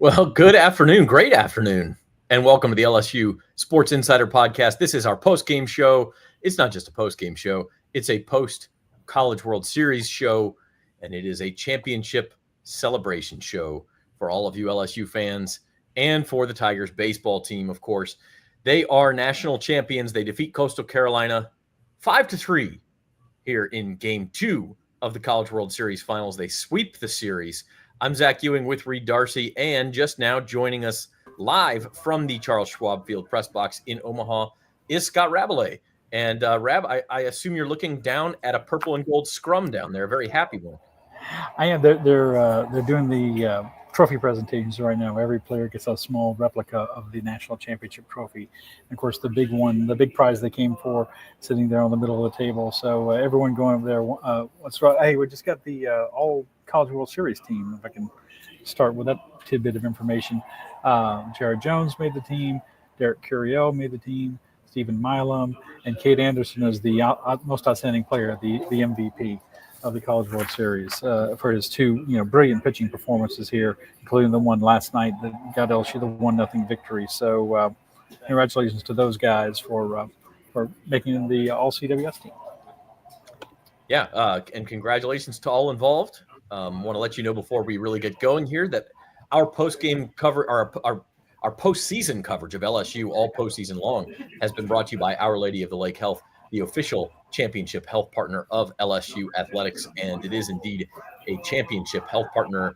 Well, good afternoon, great afternoon, and welcome to the LSU Sports Insider podcast. This is our post-game show. It's not just a post-game show, it's a post-College World Series show, and it is a championship celebration show for all of you LSU fans and for the Tigers baseball team, of course. They are national champions. They defeat Coastal Carolina 5-3 here in Game 2 of the College World Series Finals. They sweep the series. I'm Zach Ewing with Reed Darcy, and just now joining us live from the Charles Schwab Field press box in Omaha is Scott Rabelais. And Rab, I assume you're looking down at a purple and gold scrum down there, a very happy one. I am. They're doing the trophy presentations right now. Every player gets a small replica of the national championship trophy. And of course, the big one, the big prize they came for, sitting there on the middle of the table. So everyone going over there. Hey, we just got the all College World Series team. If I can start with that tidbit of information, Jared Jones made the team. Derek Curiel made the team. Stephen Milam and Cade Anderson is the most outstanding player, the MVP of the College World Series for his two brilliant pitching performances here, including the one last night that got LSU the 1-0 victory. So congratulations to those guys for making the All CWS team. Yeah, and congratulations to all involved. Want to let you know before we really get going here that our post-game cover, our postseason coverage of LSU all postseason long has been brought to you by Our Lady of the Lake Health, the official championship health partner of LSU athletics, and it is indeed a championship health partner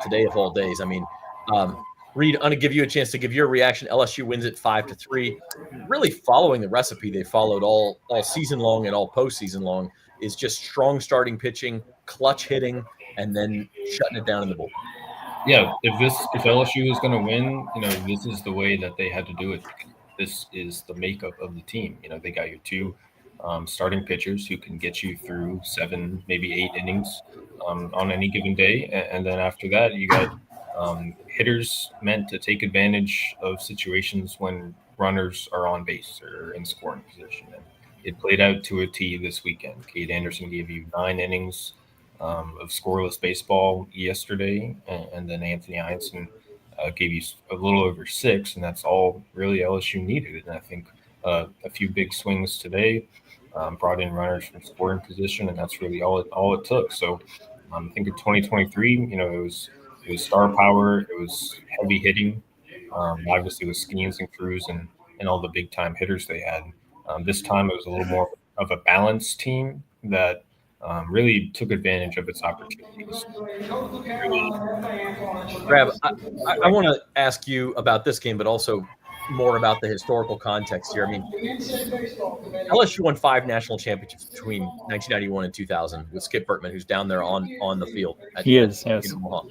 today of all days. I mean, Reed, I'm going to give you a chance to give your reaction. LSU wins it 5-3. Really following the recipe they followed all season long and all postseason long is just strong starting pitching, clutch hitting, and then shutting it down in the bullpen. Yeah, if LSU is going to win, this is the way that they had to do it. This is the makeup of the team. They got your two starting pitchers who can get you through 7, maybe 8 innings on any given day, and then after that, you got hitters meant to take advantage of situations when runners are on base or in scoring position. And it played out to a T this weekend. Cade Anderson gave you 9 innings of scoreless baseball yesterday, and then Anthony Eyanson gave you a little over 6, and that's all really LSU needed. And I think a few big swings today brought in runners from scoring position, and that's really all it took. So I think in 2023, it was star power, it was heavy hitting, obviously with Skeens and Cruz and all the big time hitters they had. This time it was a little more of a balanced team that really took advantage of its opportunities. Grab, I want to ask you about this game, but also more about the historical context here. I mean, LSU won 5 national championships between 1991 and 2000 with Skip Bertman, who's down there on the field. Yes. Omaha,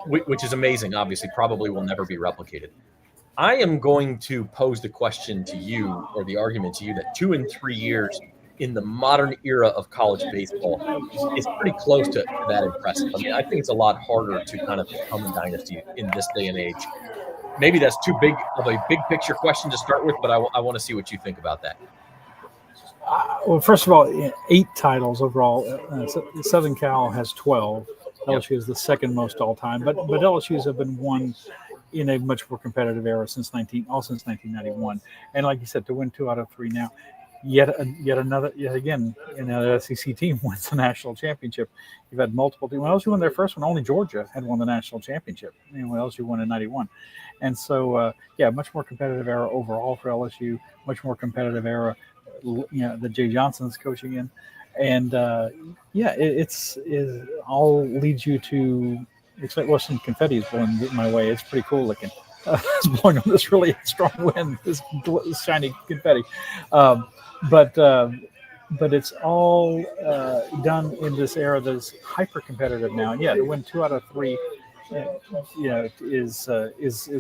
which is amazing. Obviously, probably will never be replicated. I am going to pose the question to you, or the argument to you, that 2 and 3 years in the modern era of college baseball is pretty close to that impressive. I mean, I think it's a lot harder to kind of become a dynasty in this day and age. Maybe that's too big of a big picture question to start with, but I want to see what you think about that. Well, first of all, 8 titles overall. Southern Cal has 12. LSU is the second most all time, but LSU's have been won in a much more competitive era since 1991. And like you said, to win 2 out of 3 now, yet again, an SEC team wins the national championship. You've had multiple teams. When LSU won their first one, only Georgia had won the national championship. When LSU won in 91. And so, much more competitive era overall for LSU, much more competitive era, that Jay Johnson's coaching in. And, it all leads you to expect some confetti is blowing my way. It's pretty cool looking. It's blowing on this really strong wind, this shiny confetti. But it's all done in this era that's hyper competitive now. And to win 2 out of 3, is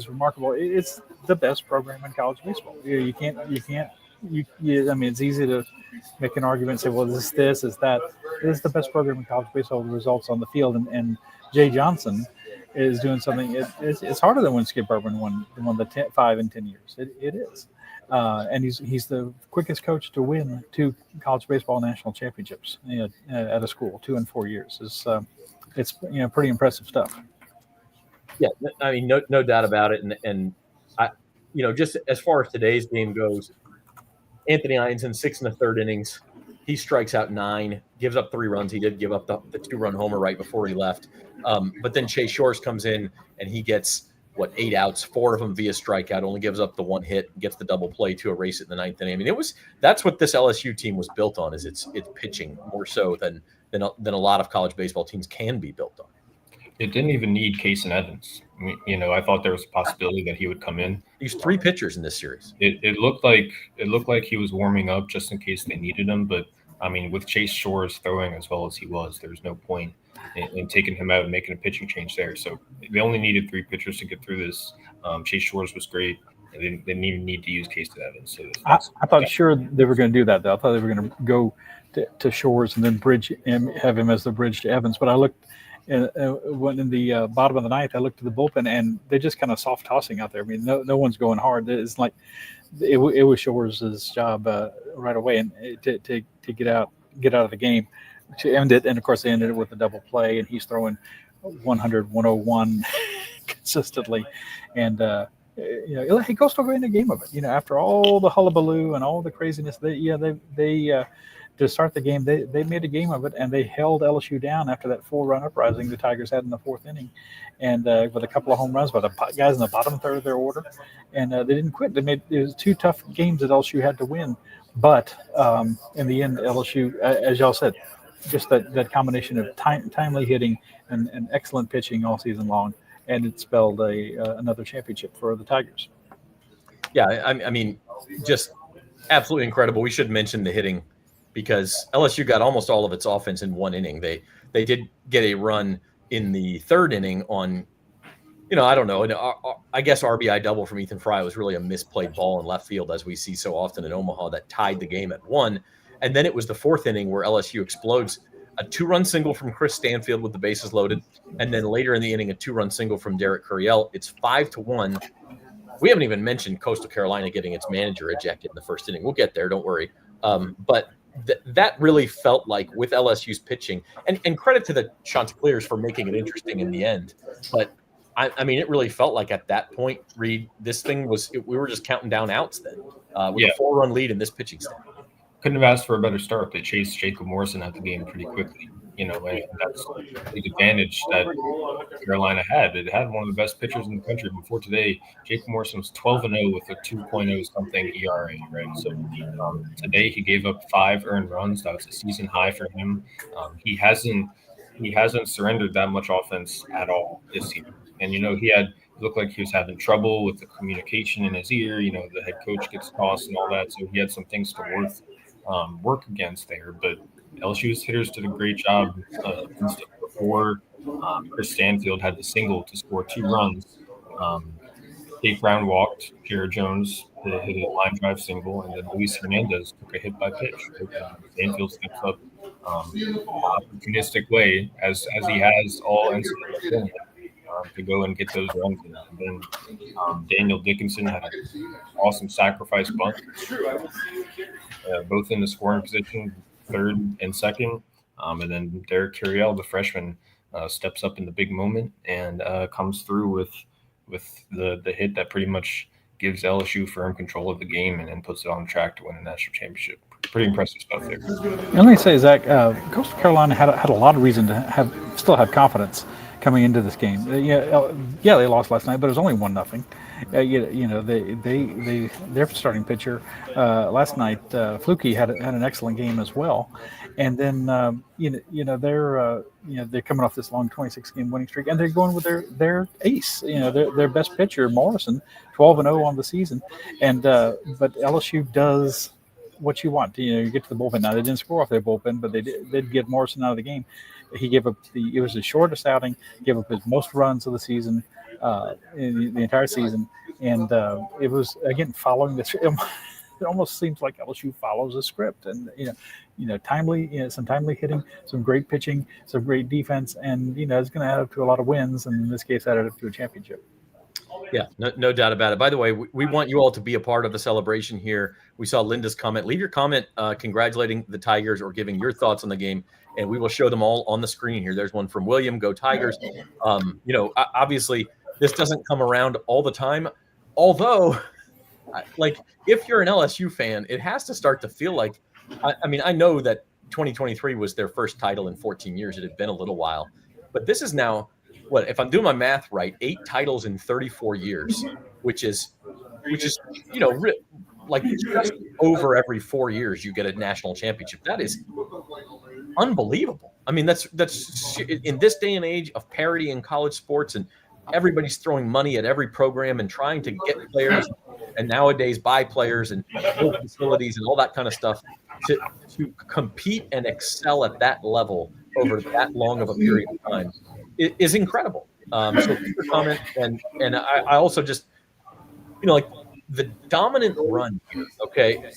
remarkable. It's the best program in college baseball. You can't. I mean, it's easy to make an argument and say, well, is that? It is the best program in college baseball. The results on the field, and Jay Johnson is doing something. It's harder than when Skip Bertman won the 5 and 10 years. It is. And he's the quickest coach to win 2 college baseball national championships at a school, 2 and 4 years. It's pretty impressive stuff. Yeah, I mean, no doubt about it. And I, just as far as today's game goes, Anthony Eyanson, 6 1/3 innings. He strikes out 9, gives up 3 runs. He did give up the 2-run homer right before he left. But then Chase Shores comes in and he gets 8 outs, 4 of them via strikeout. Only gives up the 1 hit, gets the double play to erase it in the 9th inning. I mean, that's what this LSU team was built on. Is it's pitching more so than a lot of college baseball teams can be built on. It didn't even need Case and Evans. I thought there was a possibility that he would come in. He's 3 pitchers in this series. It looked like he was warming up just in case they needed him. But I mean, with Chase Shores throwing as well as he was, there's no point in taking him out and making a pitching change there. So they only needed 3 pitchers to get through this. Chase Shores was great. They didn't even need to use Case and Evans. So I thought sure they were going to do that, though. I thought they were going to go to Shores and then have him as the bridge to Evans. But I looked. When in the bottom of the 9th, I looked at the bullpen and they're just kind of soft tossing out there. I mean, no one's going hard. It's like it was Shores' job right away and to get out of the game to end it. And of course, they ended it with a double play, and he's throwing 100, 101 consistently. And he goes to win a game of it. After all the hullabaloo and all the craziness, they to start the game, they made a game of it, and they held LSU down after that 4-run uprising the Tigers had in the 4th inning, and with a couple of home runs by the guys in the bottom third of their order, and they didn't quit. It was 2 tough games that LSU had to win, but in the end, LSU, as y'all said, just that combination of timely hitting and excellent pitching all season long, and it spelled another championship for the Tigers. Yeah, I mean, just absolutely incredible. We should mention the hitting, because LSU got almost all of its offense in 1 inning. They did get a run in the 3rd inning on, I don't know. I guess RBI double from Ethan Fry was really a misplayed ball in left field, as we see so often in Omaha, that tied the game at 1. And then it was the 4th inning where LSU explodes. A 2-run single from Chris Stanfield with the bases loaded. And then later in the inning, a 2-run single from Derek Curiel. It's 5-1. We haven't even mentioned Coastal Carolina getting its manager ejected in the 1st inning. We'll get there, don't worry. But that really felt like, with LSU's pitching, and credit to the Chanticleers for making it interesting in the end. But I mean, it really felt like at that point, Reed, this thing we were just counting down outs then with a 4-run lead in this pitching staff. Couldn't have asked for a better start. They chased Jacob Morrison out the game pretty quickly. And that's the advantage that Carolina had. It had one of the best pitchers in the country before today. Jacob Morrison was 12-0 with a 2.0 something ERA, right? So today he gave up 5 earned runs. That was a season high for him. He hasn't surrendered that much offense at all this year. And it looked like he was having trouble with the communication in his ear. The head coach gets tossed and all that, so he had some things to work against there. But LSU's hitters did a great job before Chris Stanfield had the single to score 2 runs. Jake Brown walked, Jared Jones hit a line drive single, and then Luis Hernandez took a hit by pitch. Stanfield steps up opportunistic way, as he has all NCAA to go and get those runs in. And then Daniel Dickinson had an awesome sacrifice bunt, both in the scoring position, 3rd and 2nd. And then Derek Curiel, the freshman, steps up in the big moment and comes through with the hit that pretty much gives LSU firm control of the game and then puts it on track to win a national championship. Pretty impressive stuff there. And let me say, Zach, Coastal Carolina had a lot of reason to still have confidence coming into this game. They lost last night, but it was only 1-0. Their starting pitcher last night, Fluky, had an excellent game as well. And then they're coming off this long 26-game winning streak, and they're going with their ace, their best pitcher, Morrison, 12-0 on the season. And but LSU does what you want. You get to the bullpen. Now, they didn't score off their bullpen, but they did get Morrison out of the game. He gave up it was his shortest outing, gave up his most runs of the season, in the entire season. And it was, again, following this. It almost seems like LSU follows a script, and timely, some timely hitting, some great pitching, some great defense, and it's going to add up to a lot of wins, and in this case, added up to a championship. Yeah, no doubt about it. By the way, we want you all to be a part of the celebration here. We saw Linda's comment. Leave your comment congratulating the Tigers or giving your thoughts on the game, and we will show them all on the screen here. There's one from William. Go Tigers. Obviously, this doesn't come around all the time. Although, like, if you're an LSU fan, it has to start to feel like, I mean, I know that 2023 was their first title in 14 years. It had been a little while, but this is now, what, if I'm doing my math right, 8 titles in 34 years, which is, like just over every 4 years you get a national championship. That is unbelievable. I mean, that's in this day and age of parity in college sports, and everybody's throwing money at every program and trying to get players, and nowadays buy players and build facilities and all that kind of stuff to compete and excel at that level over that long of a period of time is incredible. So your comment, and I also just, like the dominant run here, okay.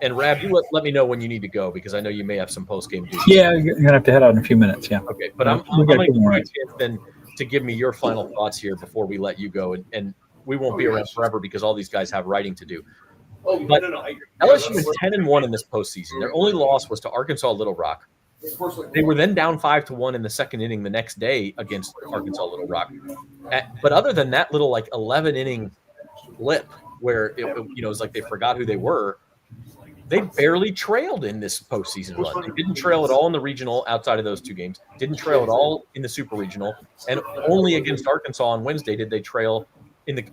And Rab, you let me know when you need to go, because I know you may have some post-game duty. Yeah, you're gonna have to head out in a few minutes. Yeah. Okay, but I'm going to give you a chance then to give me your final thoughts here before we let you go, and we won't be around forever because all these guys have writing to do. But LSU is 10-1 in this postseason. Their only loss was to Arkansas Little Rock. They were then down 5-1 in the second inning the next day against Arkansas Little Rock. But other than that little 11-inning blip where it was like they forgot who they were, they barely trailed in this postseason run. They didn't trail at all in the regional outside of those 2 games. Didn't trail at all in the super regional. And only against Arkansas on Wednesday did they trail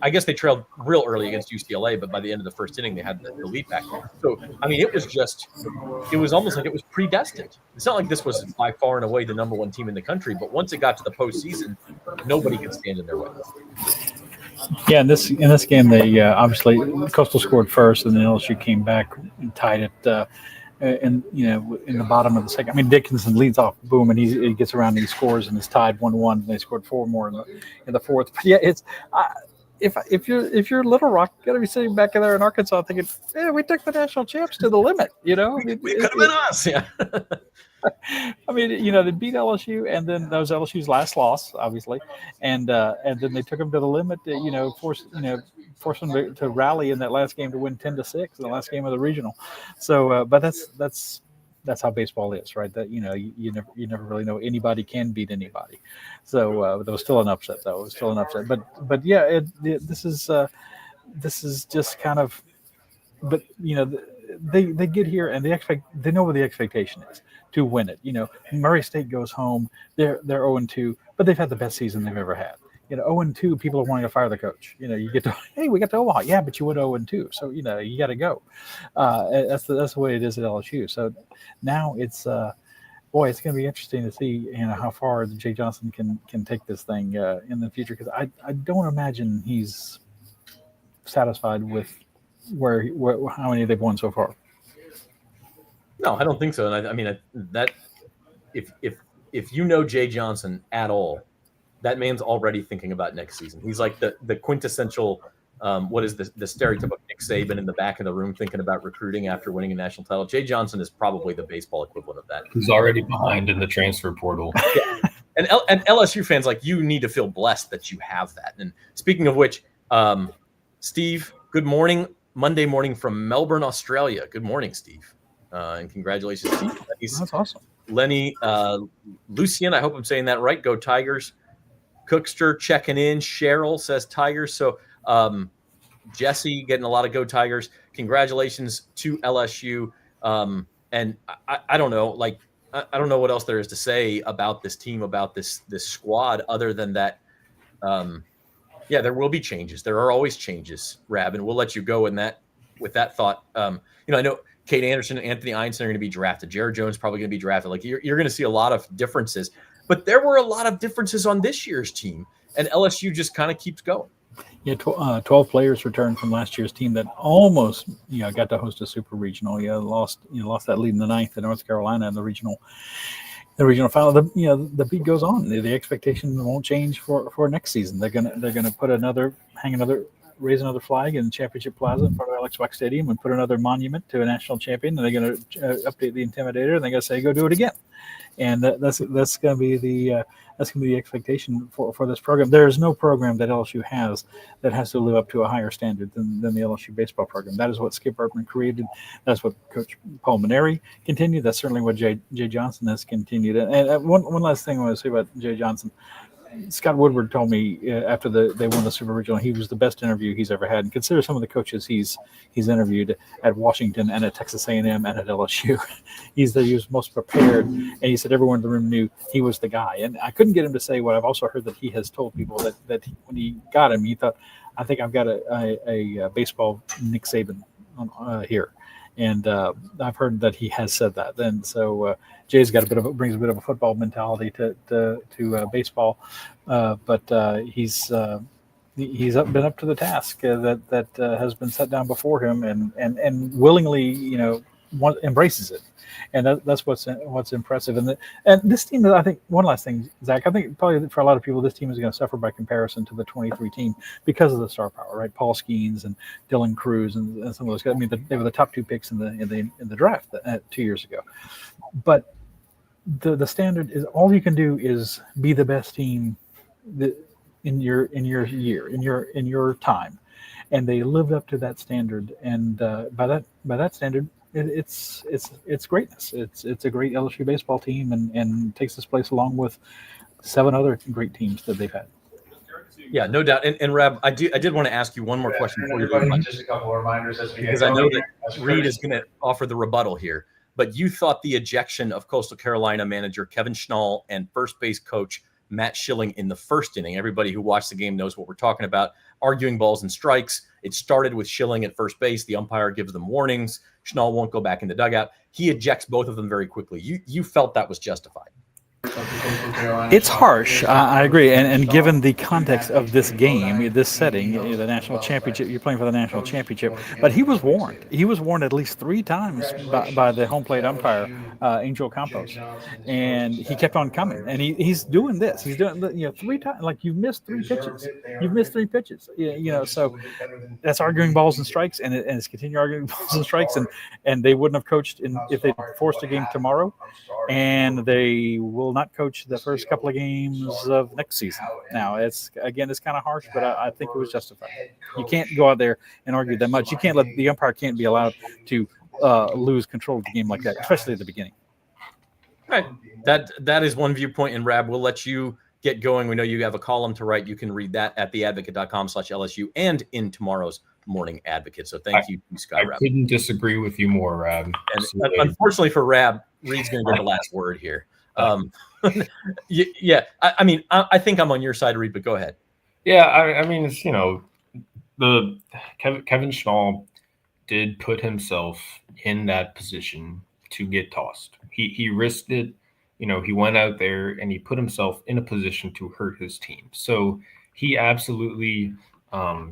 I guess they trailed real early against UCLA, but by the end of the first inning, they had the lead back. So, I mean, it was almost like it was predestined. It's not like this was by far and away the number 1 team in the country, but once it got to the postseason, nobody could stand in their way. Yeah, in this game, they obviously Coastal scored first, and then LSU came back and tied it. In the bottom of the second, I mean, Dickinson leads off, boom, and he gets around and he scores and is tied 1-1. And they scored 4 more in the fourth. But yeah, it's if you're Little Rock, you got to be sitting back in there in Arkansas thinking, "Hey, we took the national champs to the limit." We could have been us. Yeah. I mean, they beat LSU, and then that was LSU's last loss, obviously, and then they took them to the limit. Forced them to rally in that last game to win 10-6 in the last game of the regional. So, but that's how baseball is, right? That you never really know anybody can beat anybody. So there was still an upset, though. It was still an upset, but yeah, this is just kind of, but they get here and they know what the expectation is to win it. Murray State goes home, they're 0-2, but they've had the best season they've ever had. 0-2, people are wanting to fire the coach. You get to, hey, we got to Omaha. Yeah, but you went 0-2. So, you got to go. That's the way it is at LSU. So now it's going to be interesting to see, how far Jay Johnson can take this thing in the future. Because I don't imagine he's satisfied with how many they've won so far. No, I don't think so. And I mean, that if you know Jay Johnson at all, that man's already thinking about next season. He's like the quintessential, what is the stereotype of Nick Saban in the back of the room thinking about recruiting after winning a national title. Jay Johnson is probably the baseball equivalent of that. He's already behind in the transfer portal. Yeah. And LSU fans, you need to feel blessed that you have that. And speaking of which, Steve, good morning, Monday morning from Melbourne, Australia. Good morning, Steve. And congratulations, Steve. That's awesome. Lenny, Lucien, I hope I'm saying that right. Go Tigers. Cookster checking in. Cheryl says Tigers. So Jesse getting a lot of Go Tigers. Congratulations to LSU. And I don't know, I don't know what else there is to say about this team, about this squad, other than that. There will be changes. There are always changes, Rab, and we'll let you go with that thought. I know Kate Anderson and Anthony Eyanson are going to be drafted. Jared Jones probably going to be drafted. You're going to see a lot of differences. But there were a lot of differences on this year's team, and LSU just kind of keeps going. Yeah, 12 players returned from last year's team that almost got to host a super regional. Lost that lead in the ninth to North Carolina in the regional final. The beat goes on. The expectation won't change for next season. They're gonna raise another flag in Championship Plaza in front of Alex Wax Stadium and put another monument to a national champion. And they're going to update the Intimidator, and they're going to say, go do it again. And that's going to be the expectation for this program. There is no program that LSU has that has to live up to a higher standard than the LSU baseball program. That is what Skip Bertman created. That's what Coach Paul Maneri continued. That's certainly what Jay Johnson has continued. And one last thing I want to say about Jay Johnson. Scott Woodward told me after they won the Super Regional, he was the best interview he's ever had. And consider some of the coaches he's interviewed at Washington and at Texas A&M and at LSU. He was most prepared, and he said everyone in the room knew he was the guy. And I couldn't get him to say what I've also heard that he has told people that when he got him, he thought, I think I've got a baseball Nick Saban here. And I've heard that he has said that. And so Jay's got brings a bit of a football mentality to baseball, but he's been up to the task that has been set down before him, and willingly embraces it. And that's what's impressive. And this team, I think, one last thing, Zach, I think probably for a lot of people, this team is going to suffer by comparison to the 23 team because of the star power, right? Paul Skeens and Dylan Cruz and some of those guys. I mean, they were the top 2 picks in the draft 2 years ago. But the standard is all you can do is be the best team in your year, in your time, and they lived up to that standard. And by that standard, it's greatness. It's a great LSU baseball team, and takes this place along with 7 other great teams that they've had. Yeah, no doubt. And Rab, I did want to ask you one more question before you leave. Just a couple of reminders as we because I know that Reed is going to offer the rebuttal here. But you thought the ejection of Coastal Carolina manager Kevin Schnall and first base coach Matt Schilling in the first inning. Everybody who watched the game knows what we're talking about. Arguing balls and strikes. It started with Schilling at first base. The umpire gives them warnings. Schnall won't go back in the dugout. He ejects both of them very quickly. You felt that was justified. It's harsh. I agree. And given the context of this game, this setting, the national championship, you're playing for the national championship. But he was warned. He was warned at least 3 times by the home plate umpire, Angel Campos. And he kept on coming. And he's doing this. He's doing 3 times. Like, you've missed 3 pitches. You've missed 3 pitches. So that's arguing balls and strikes. And it's continuing arguing balls and strikes. And they wouldn't have coached if they forced a game tomorrow. And they will not coach the first couple of games of next season. Now, it's kind of harsh, but I think it was justified. You can't go out there and argue that much. You can't let the umpire can't be allowed to lose control of the game like that, especially at the beginning. All right. That is one viewpoint. And Rab, we'll let you get going. We know you have a column to write. You can read that at theadvocate.com/LSU and in tomorrow's Morning Advocate. So thank you, Scott. I couldn't disagree with you more, Rab. And unfortunately for Rab, Reed's going to get the last word here. Yeah, I mean, I think I'm on your side, Reed, but go ahead. Yeah, I mean, it's, the Kevin Schnall did put himself in that position to get tossed. He risked it. He went out there and he put himself in a position to hurt his team. So he absolutely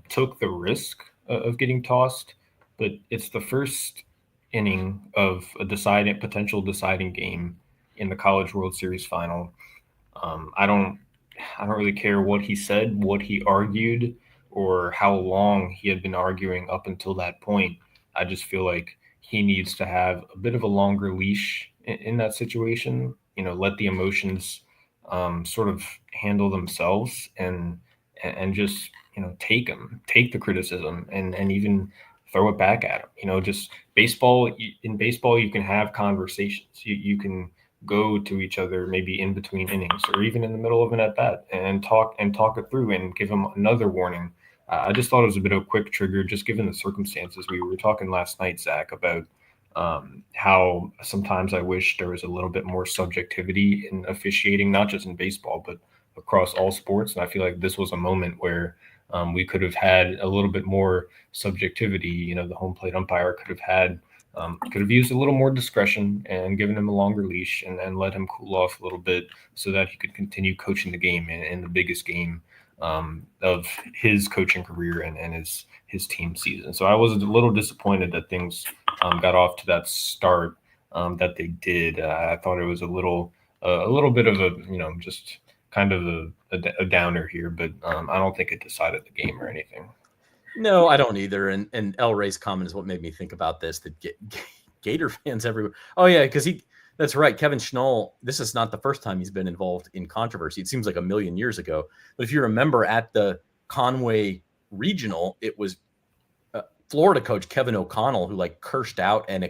took the risk of getting tossed. But it's the first inning of a potential deciding game in the College World Series final. I don't really care what he said, what he argued, or how long he had been arguing up until that point. I just feel like he needs to have a bit of a longer leash in that situation. Let the emotions sort of handle themselves, and just take the criticism, and even throw it back at him. Just in baseball, you can have conversations. You can go to each other maybe in between innings or even in the middle of an at-bat and talk it through and give them another warning. I just thought it was a bit of a quick trigger, just given the circumstances. We were talking last night, Zach, about how sometimes I wish there was a little bit more subjectivity in officiating, not just in baseball, but across all sports. And I feel like this was a moment where we could have had a little bit more subjectivity. The home plate umpire could have used a little more discretion and given him a longer leash and let him cool off a little bit so that he could continue coaching the game in the biggest game of his coaching career and his team season. So I was a little disappointed that things got off to that start that they did. I thought it was a little bit of a, just kind of a downer here, but I don't think it decided the game or anything. No, I don't either. And El Ray's comment is what made me think about this, that Gator fans everywhere. Oh, yeah, because that's right. Kevin Schnall, this is not the first time he's been involved in controversy. It seems like a million years ago. But if you remember at the Conway Regional, it was Florida coach Kevin O'Connell who cursed out an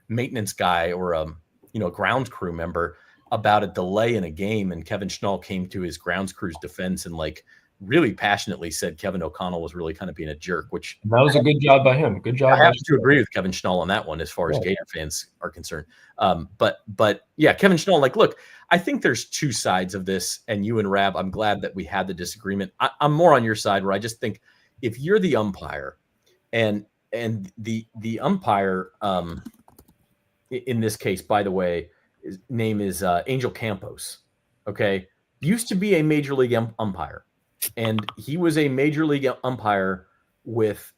maintenance guy or ground crew member about a delay in a game, and Kevin Schnall came to his grounds crew's defense and like really passionately said Kevin O'Connell was really kind of being a jerk, which that was a good job by him. Good job. I have to agree with Kevin Schnall on that one as far as Gator fans are concerned. But yeah, Kevin Schnall, like, look, I think there's two sides of this, and you and Rab, I'm glad that we had the disagreement. I'm more on your side, where I just think if you're the umpire and the umpire in this case, by the way, his name is Angel Campos, okay, used to be a major league umpire, and he was a major league umpire with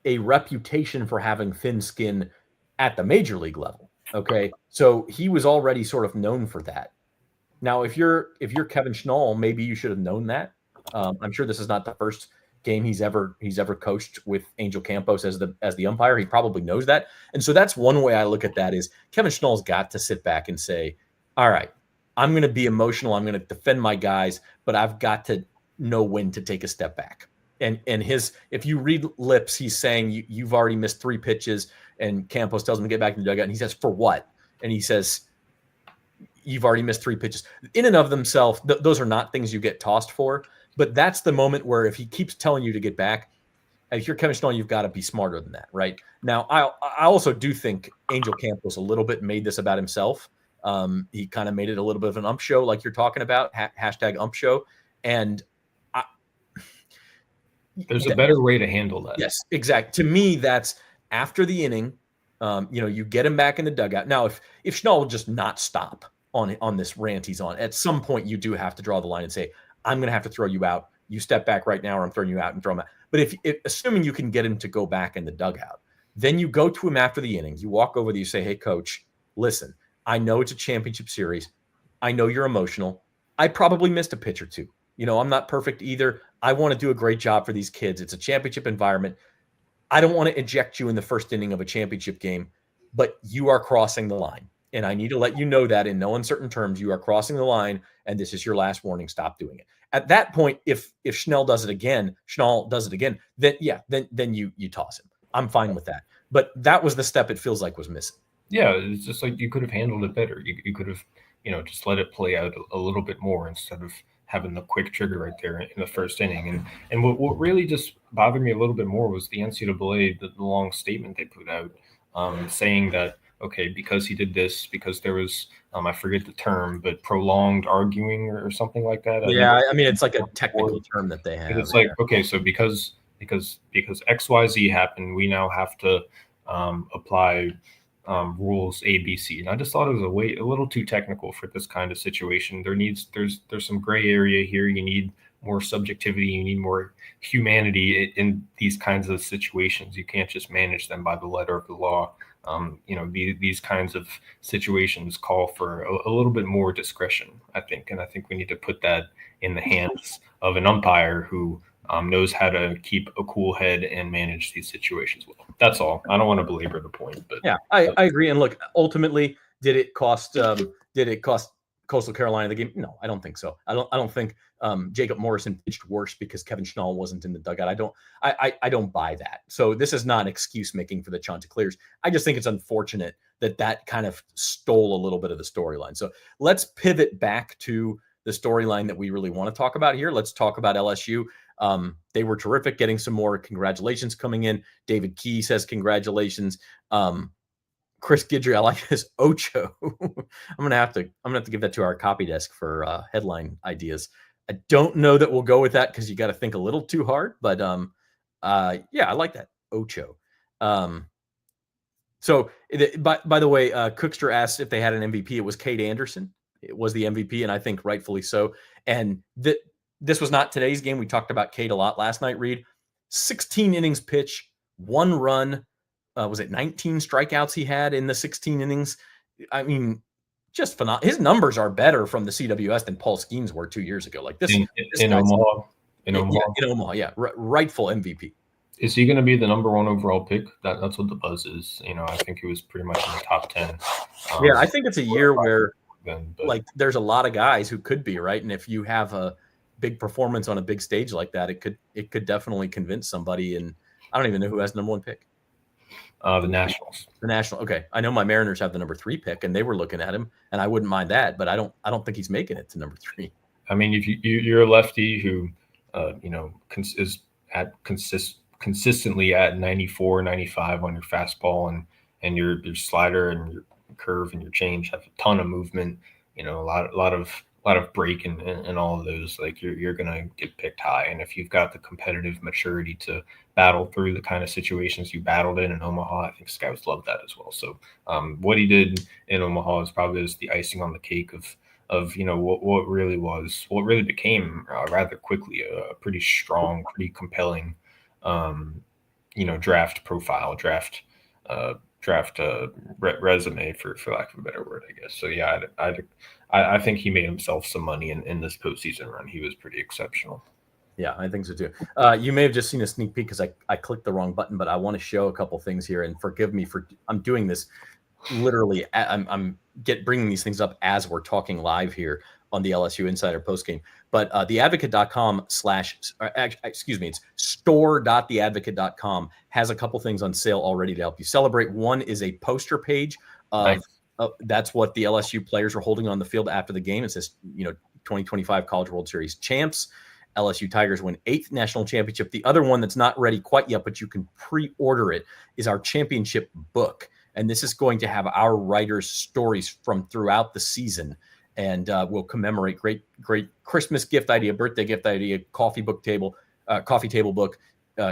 a reputation for having thin skin at the major league level. Okay. So he was already sort of known for that. Now, if you're Kevin Schnall, maybe you should have known that. I'm sure this is not the first game he's ever coached with Angel Campos as the umpire. He probably knows that. And so that's one way I look at that is Kevin Schnall's got to sit back and say, all right, I'm going to be emotional. I'm going to defend my guys, but I've got to know when to take a step back. And if you read lips, he's saying you've already missed 3 pitches, and Campos tells him to get back in the dugout, and he says, for what? And he says, you've already missed 3 pitches. In and of themselves, those are not things you get tossed for, but that's the moment where if he keeps telling you to get back, if you're Kevin Schnall, you've got to be smarter than that, right? Now, I also do think Angel Campos a little bit made this about himself. He kind of made it a little bit of an ump show like you're talking about, hashtag ump show, and there's a better way to handle that. Yes, exactly. To me, that's after the inning. You get him back in the dugout. Now, if Schnall will just not stop on this rant he's on, at some point you do have to draw the line and say, I'm going to have to throw you out. You step back right now, or I'm throwing you out and throw him out. But if assuming you can get him to go back in the dugout, then you go to him after the inning. You walk over there, you say, hey, coach, listen, I know it's a championship series. I know you're emotional. I probably missed a pitch or two. I'm not perfect either. I want to do a great job for these kids. It's a championship environment. I don't want to eject you in the first inning of a championship game, but you are crossing the line. And I need to let you know that in no uncertain terms, you are crossing the line, and this is your last warning. Stop doing it. At that point, if Schnall does it again, then you toss him. I'm fine with that. But that was the step it feels like was missing. Yeah, it's just like you could have handled it better. You could have, just let it play out a little bit more instead of having the quick trigger right there in the first inning. And what really just bothered me a little bit more was the NCAA, the long statement they put out saying that, okay, because he did this, because there was, I forget the term, but prolonged arguing or something like that. Yeah, I mean, it's like a technical term that they have. It's like, okay, so because XYZ happened, we now have to apply rules A, B, C. And I just thought it was a little too technical for this kind of situation. There's some gray area here. You need more subjectivity. You need more humanity in these kinds of situations. You can't just manage them by the letter of the law. These kinds of situations call for a little bit more discretion, I think. And I think we need to put that in the hands of an umpire who knows how to keep a cool head and manage these situations well. That's all. I don't want to belabor the point, but yeah, I agree. And look, ultimately, did it cost Coastal Carolina the game? No, I don't think so. I don't think Jacob Morrison pitched worse because Kevin Schnall wasn't in the dugout. I don't buy that. So this is not excuse making for the Chanticleers. I just think it's unfortunate that kind of stole a little bit of the storyline. So let's pivot back to the storyline that we really want to talk about here. Let's talk about LSU. They were terrific, getting some more congratulations coming in. David Key says congratulations. Chris Guidry, I like this Ocho. I'm gonna have to give that to our copy desk for headline ideas. I don't know that we'll go with that because you got to think a little too hard, but yeah, I like that Ocho. So by the way, Cookster asked if they had an MVP. It was Cade Anderson. It was the MVP, and I think rightfully so. And this was not today's game. We talked about Cade a lot last night, Reed. 16 innings pitch, 1 run. Was it 19 strikeouts he had in the 16 innings? I mean, just phenomenal. His numbers are better from the CWS than Paul Skeens were 2 years ago. Like this in Omaha. In Omaha, yeah. Rightful MVP. Is he going to be the number 1 overall pick? That's what the buzz is. I think he was pretty much in the top 10. Yeah, I think it's a year where like there's a lot of guys who could be, right? And if you have a big performance on a big stage like that, it could definitely convince somebody. And I don't even know who has the number 1 pick. The Nationals. The National. Okay, I know my Mariners have the number 3 pick, and they were looking at him, and I wouldn't mind that, but I don't think he's making it to number 3. I mean, if you're a lefty who, is consistently at 94, 95 on your fastball, and your slider and your curve and your change have a ton of movement, a lot of break and all of those, like you're gonna get picked high. And if you've got the competitive maturity to battle through the kind of situations you battled in Omaha, I think scouts love that as well. So what he did in Omaha is probably just the icing on the cake of what really became rather quickly a pretty strong, pretty compelling draft profile, resume, for lack of a better word, I guess. So yeah, I think he made himself some money in this postseason run. He was pretty exceptional. Yeah, I think so too. You may have just seen a sneak peek because I clicked the wrong button, but I want to show a couple things here, and forgive me for I'm doing this literally. I'm bringing these things up as we're talking live here on the LSU Insider postgame. But theadvocate.com it's store.theadvocate.com has a couple things on sale already to help you celebrate. One is a poster page of Nice. That's what the LSU players are holding on the field after the game. It says 2025 College World Series champs. LSU Tigers win 8th national championship. The other one that's not ready quite yet, but you can pre-order it, is our championship book. And this is going to have our writers' stories from throughout the season. And we'll commemorate great Christmas gift idea, birthday gift idea, coffee table book.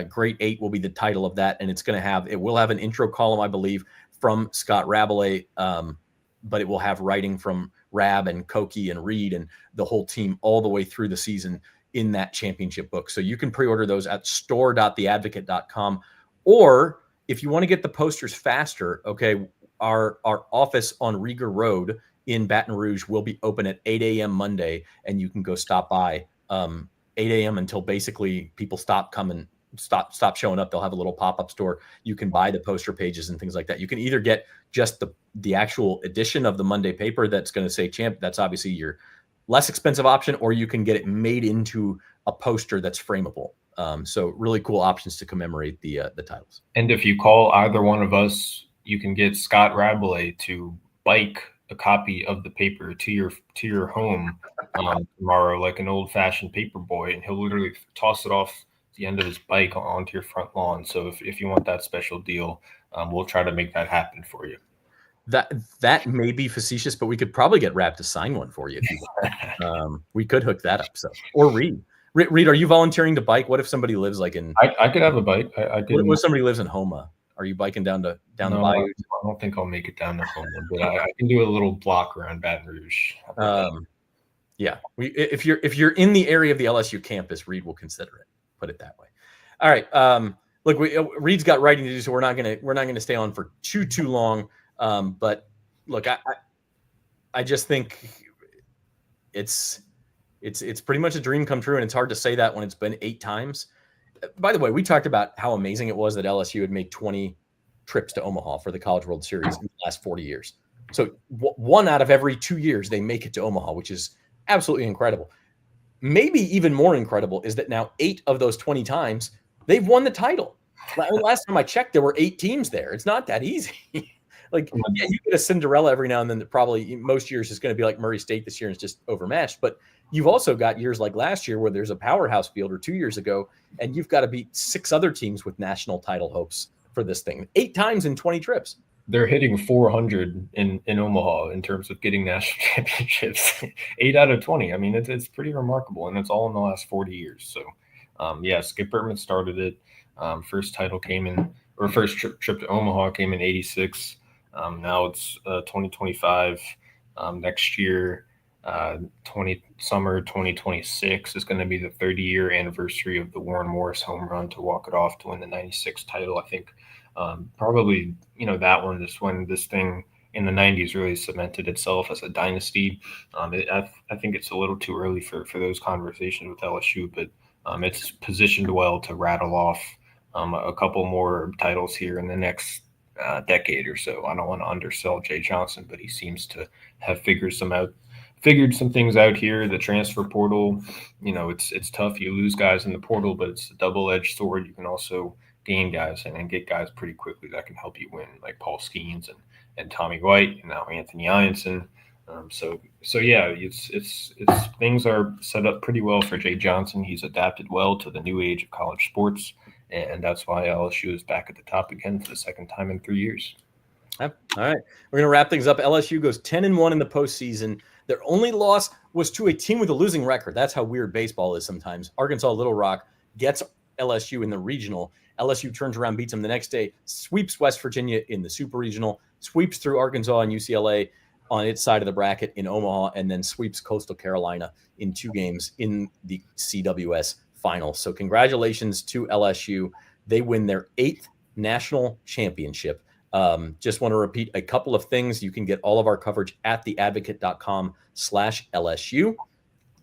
Great 8 will be the title of that. And it will have an intro column, I believe, from Scott Rabelais. But it will have writing from Rab and Koki and Reed and the whole team all the way through the season in that championship book. So you can pre-order those at store.theadvocate.com. Or if you want to get the posters faster, okay, our office on Rieger Road in Baton Rouge will be open at 8 a.m. Monday, and you can go stop by 8 a.m. until basically people stop showing up. They'll have a little pop-up store. You can buy the poster pages and things like that. You can either get just the actual edition of the Monday paper that's going to say champ. That's obviously your less expensive option, or you can get it made into a poster that's frameable. So really cool options to commemorate the titles. And if you call either one of us, you can get Scott Rabelais to bike a copy of the paper to your home tomorrow, like an old-fashioned paper boy, and he'll literally toss it off the end of his bike onto your front lawn. So if you want that special deal, we'll try to make that happen for you. That may be facetious, but we could probably get Rab to sign one for you if you want. We could hook that up. Or Reed. Reed, are you volunteering to bike? What if somebody lives like in? I could have a bike. I could. What if somebody lives in Homa? Are you biking down the bayou? I don't think I'll make it down to Homa, but I can do a little block around Baton Rouge. Yeah. If you're in the area of the LSU campus, Reed will consider it. Put it that way. All right. Look, Reed's got writing to do, so we're not gonna stay on for too long. But look, I just think it's pretty much a dream come true, and it's hard to say that when it's been 8 times. By the way, we talked about how amazing it was that LSU had made 20 trips to Omaha for the College World Series in the last 40 years. So one out of every 2 years they make it to Omaha, which is absolutely incredible. Maybe even more incredible is that now 8 of those 20 times they've won the title. Last time I checked, there were 8 teams there. It's not that easy. You get a Cinderella every now and then that probably most years is going to be like Murray State this year and it's just overmatched. But you've also got years like last year where there's a powerhouse field, or 2 years ago, and you've got to beat 6 other teams with national title hopes for this thing. 8 times in 20 trips. They're hitting 400 in Omaha in terms of getting national championships. 8 out of 20. I mean, it's pretty remarkable, and it's all in the last 40 years. So, Skip Bertman started it. First trip to Omaha came in '86. Now it's 2025. Next year, summer 2026 is going to be the 30-year anniversary of the Warren Morris home run to walk it off to win the '96 title. I think probably that one is when this thing in the '90s really cemented itself as a dynasty. I think it's a little too early for those conversations with LSU, but it's positioned well to rattle off a couple more titles here in the next decade or so. I don't want to undersell Jay Johnson, but he seems to have figured some things out here. The transfer portal, it's tough. You lose guys in the portal, but it's a double-edged sword. You can also gain guys and get guys pretty quickly that can help you win, like Paul Skeens and Tommy White and now Anthony Eyanson. So yeah, it's things are set up pretty well for Jay Johnson. He's adapted well to the new age of college sports, and that's why LSU is back at the top again for the second time in 3 years. All right, we're gonna wrap things up. LSU goes 10-1 in the postseason. Their only loss was to a team with a losing record. That's how weird baseball is sometimes. Arkansas Little Rock gets LSU in the regional. LSU turns around, beats them the next day, sweeps West Virginia in the super regional, sweeps through Arkansas and UCLA on its side of the bracket in Omaha, and then sweeps Coastal Carolina in 2 games in the CWS final. So congratulations to LSU. They win their 8th national championship. Just want to repeat a couple of things. You can get all of our coverage at theadvocate.com/LSU.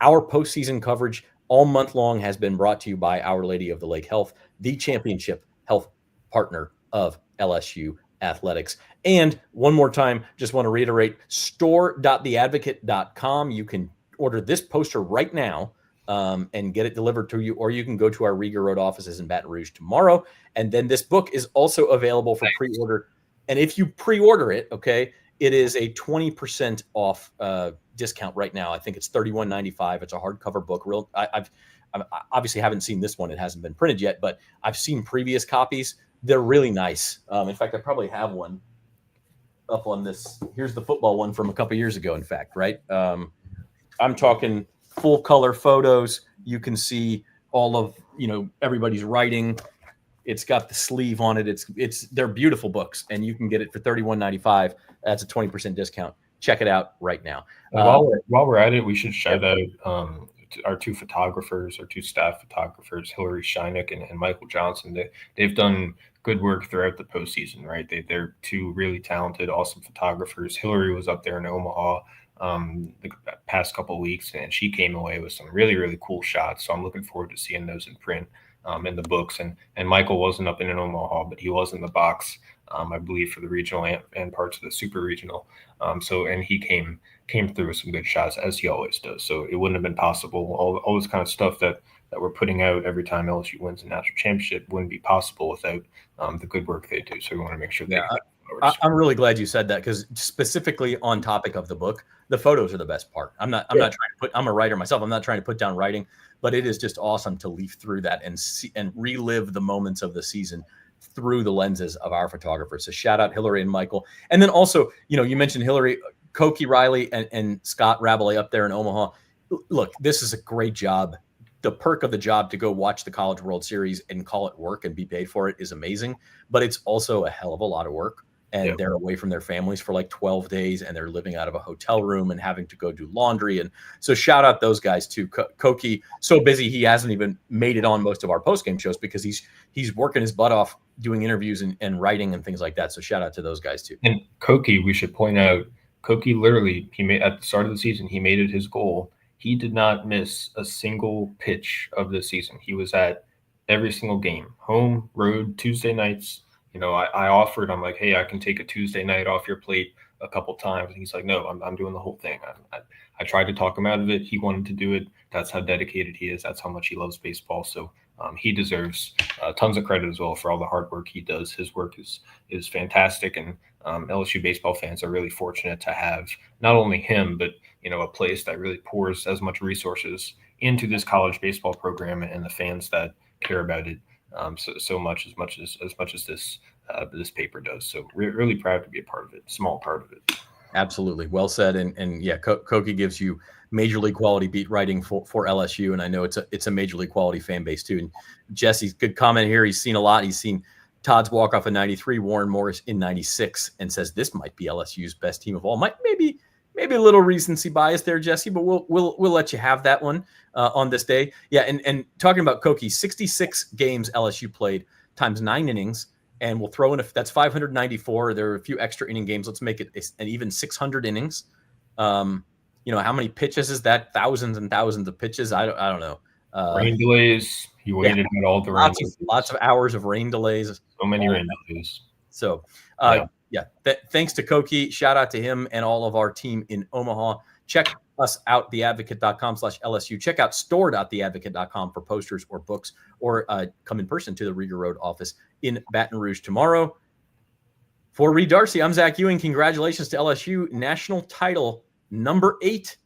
Our postseason coverage all month long has been brought to you by Our Lady of the Lake Health, the championship health partner of LSU athletics. And one more time, just want to reiterate, store.theadvocate.com. You can order this poster right now and get it delivered to you, or you can go to our Riga Road offices in Baton Rouge tomorrow. And then this book is also available for pre-order. And if you pre-order it, okay, it is a 20% off discount right now. I think it's $31.95. It's a hardcover book. I obviously haven't seen this one. It hasn't been printed yet, but I've seen previous copies. They're really nice. In fact, I probably have one up on this. Here's the football one from a couple years ago, in fact, right? I'm talking full color photos. You can see all of, everybody's writing. It's got the sleeve on it. They're beautiful books, and you can get it for $31.95. That's a 20% discount. Check it out right now. While we're at it, we should shout out our 2 photographers, our 2 staff photographers, Hillary Shynick and Michael Johnson. They've done good work throughout the postseason, right? They're 2 really talented, awesome photographers. Hillary was up there in Omaha the past couple of weeks, and she came away with some really, really cool shots. So I'm looking forward to seeing those in print in the books. And Michael wasn't up in Omaha, but he was in the box, I believe, for the regional and parts of the super regional. And he came through with some good shots, as he always does. So it wouldn't have been possible. All this kind of stuff that we're putting out every time LSU wins a national championship wouldn't be possible without the good work they do. So we want to make sure they I'm really glad you said that, because specifically on topic of the book, the photos are the best part. I'm not trying to I'm a writer myself. I'm not trying to put down writing, but it is just awesome to leaf through that and see and relive the moments of the season through the lenses of our photographers. So shout out Hillary and Michael. And then also, you mentioned Hillary, Koki Riley and Scott Rabelais up there in Omaha. Look, this is a great job. The perk of the job to go watch the College World Series and call it work and be paid for it is amazing, but it's also a hell of a lot of work. And they're away from their families for like 12 days, and they're living out of a hotel room and having to go do laundry. And so shout out those guys too. Koki, so busy he hasn't even made it on most of our postgame shows because he's working his butt off doing interviews and writing and things like that. So shout out to those guys too. And Koki, we should point out, Koki literally, he made at the start of the season, he made it his goal. He did not miss a single pitch of the season. He was at every single game, home, road, Tuesday nights. I offered, I'm like, hey, I can take a Tuesday night off your plate a couple times. And he's like, no, I'm doing the whole thing. I tried to talk him out of it. He wanted to do it. That's how dedicated he is. That's how much he loves baseball. So he deserves tons of credit as well for all the hard work he does. His work is fantastic. And LSU baseball fans are really fortunate to have not only him, but, a place that really pours as much resources into this college baseball program and the fans that care about it so much as much as this paper does. So really proud to be a part of it, small part of it. Absolutely. Well said. And yeah, Koki gives you major league quality beat writing for LSU. And I know it's a major league quality fan base too. And Jesse's good comment here. He's seen a lot. He's seen Todd's walk-off in 93, Warren Morris in 96, and says this might be LSU's best team of all. Maybe a little recency bias there, Jesse, but we'll let you have that one on this day. Yeah, and talking about Koki, 66 games LSU played times 9 innings, and we'll throw in that's 594. There are a few extra inning games. Let's make it an even 600 innings. How many pitches is that? Thousands and thousands of pitches. I don't know. Rain delays. He waited at all the rain. Lots of hours of rain delays. So many rain delays. So. Thanks to Koki. Shout out to him and all of our team in Omaha. Check us out, theadvocate.com/LSU. Check out store.theadvocate.com for posters or books, or come in person to the Riga Road office in Baton Rouge tomorrow. For Reed Darcy, I'm Zach Ewing. Congratulations to LSU. National title number 8.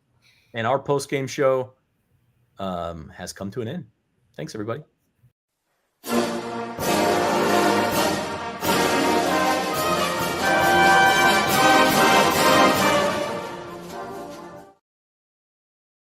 And our post-game show has come to an end. Thanks, everybody.